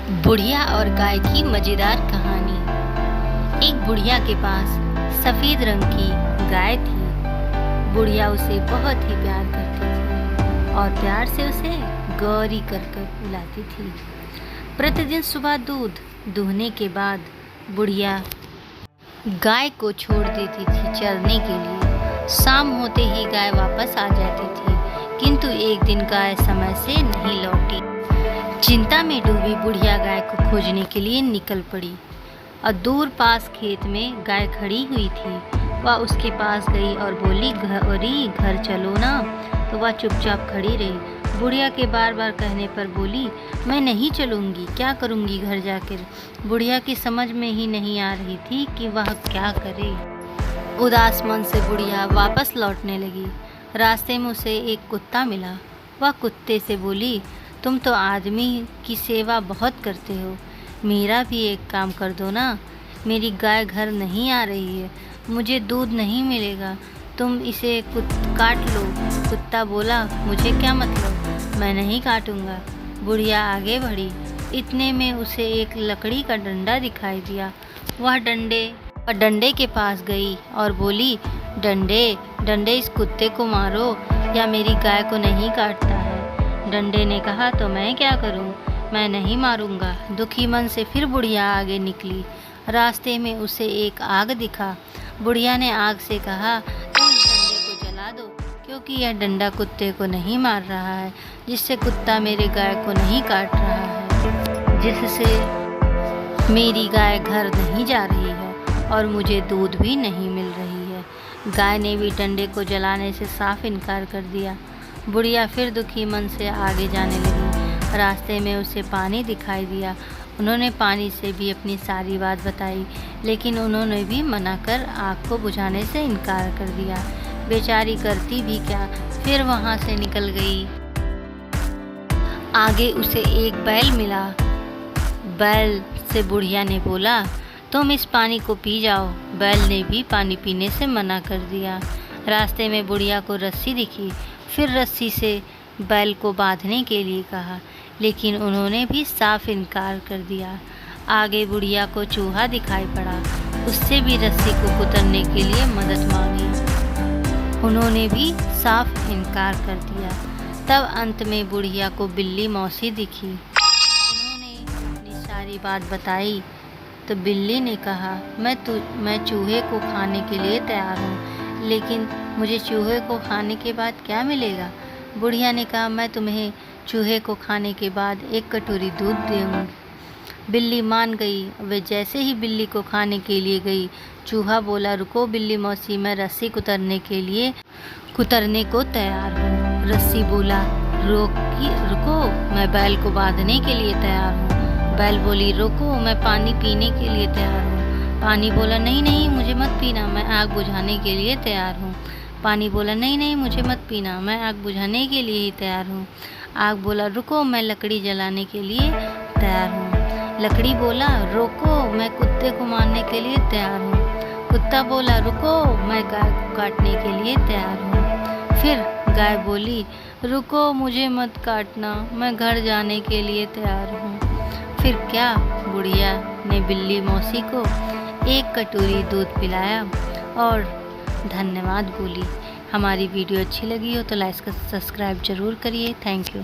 बुढ़िया और गाय की मजेदार कहानी। एक बुढ़िया के पास सफेद रंग की गाय थी। बुढ़िया उसे बहुत ही प्यार करती थी और प्यार से उसे गौरी कर बुलाती थी। प्रतिदिन सुबह दूध दूहने के बाद बुढ़िया गाय को छोड़ देती थी चरने के लिए। शाम होते ही गाय वापस आ जाती थी, किंतु एक दिन गाय समय से नहीं लौटी। चिंता में डूबी बुढ़िया गाय को खोजने के लिए निकल पड़ी और दूर पास खेत में गाय खड़ी हुई थी। वह उसके पास गई और बोली, गौरी घर चलो ना। तो वह चुपचाप खड़ी रही। बुढ़िया के बार बार कहने पर बोली, मैं नहीं चलूँगी, क्या करूँगी घर जाकर। बुढ़िया की समझ में ही नहीं आ रही थी कि वह क्या करे। उदास मन से बुढ़िया वापस लौटने लगी। रास्ते में उसे एक कुत्ता मिला। वह कुत्ते से बोली, तुम तो आदमी की सेवा बहुत करते हो, मेरा भी एक काम कर दो ना। मेरी गाय घर नहीं आ रही है, मुझे दूध नहीं मिलेगा, तुम इसे काट लो। कुत्ता बोला, मुझे क्या मतलब, मैं नहीं काटूंगा। बुढ़िया आगे बढ़ी। इतने में उसे एक लकड़ी का डंडा दिखाई दिया। वह डंडे के पास गई और बोली, डंडे इस कुत्ते को मारो, या मेरी गाय को नहीं काटता है। डंडे ने कहा, तो मैं क्या करूं, मैं नहीं मारूंगा। दुखी मन से फिर बुढ़िया आगे निकली। रास्ते में उसे एक आग दिखा। बुढ़िया ने आग से कहा, तुम इस डंडे को जला दो, क्योंकि यह डंडा कुत्ते को नहीं मार रहा है, जिससे कुत्ता मेरे गाय को नहीं काट रहा है, जिससे मेरी गाय घर नहीं जा रही है और मुझे दूध भी नहीं मिल रही है। गाय ने भी डंडे को जलाने से साफ इनकार कर दिया। बुढ़िया फिर दुखी मन से आगे जाने लगी। रास्ते में उसे पानी दिखाई दिया। उन्होंने पानी से भी अपनी सारी बात बताई, लेकिन उन्होंने भी मना कर आग को बुझाने से इनकार कर दिया। बेचारी करती भी क्या, फिर वहाँ से निकल गई। आगे उसे एक बैल मिला। बैल से बुढ़िया ने बोला, तुम इस पानी को पी जाओ। बैल ने भी पानी पीने से मना कर दिया। रास्ते में बुढ़िया को रस्सी दिखी। फिर रस्सी से बैल को बांधने के लिए कहा, लेकिन उन्होंने भी साफ इनकार कर दिया। आगे बुढ़िया को चूहा दिखाई पड़ा। उससे भी रस्सी को कुतरने के लिए मदद मांगी, उन्होंने भी साफ इनकार कर दिया। तब अंत में बुढ़िया को बिल्ली मौसी दिखी। उन्होंने अपनी सारी बात बताई तो बिल्ली ने कहा, मैं चूहे को खाने के लिए तैयार हूँ, लेकिन मुझे चूहे को खाने के बाद क्या मिलेगा। बुढ़िया ने कहा, मैं तुम्हें चूहे को खाने के बाद एक कटोरी दूध दूँगी। बिल्ली मान गई। वे जैसे ही बिल्ली को खाने के लिए गई, चूहा बोला, रुको बिल्ली मौसी, मैं रस्सी कुतरने को तैयार हूँ। रस्सी बोला, रुको, मैं बैल को बांधने के लिए तैयार हूँ। बैल बोली, रुको, मैं पानी पीने के लिए तैयार हूँ। पानी बोला, नहीं मुझे मत पीना, मैं आग बुझाने के लिए तैयार हूँ। पानी बोला, नहीं मुझे मत पीना, मैं आग बुझाने के लिए ही तैयार हूँ। आग बोला, रुको, मैं लकड़ी जलाने के लिए तैयार हूँ। लकड़ी बोला, रुको, मैं कुत्ते को मारने के लिए तैयार हूँ। कुत्ता बोला, रुको, मैं गाय को काटने के लिए तैयार हूँ। फिर गाय बोली, रुको, मुझे मत काटना, मैं घर जाने के लिए तैयार हूँ। फिर क्या, बुढ़िया ने बिल्ली मौसी को एक कटोरी दूध पिलाया और धन्यवाद बोली। हमारी वीडियो अच्छी लगी हो तो लाइक सब्सक्राइब जरूर करिए। Thank you.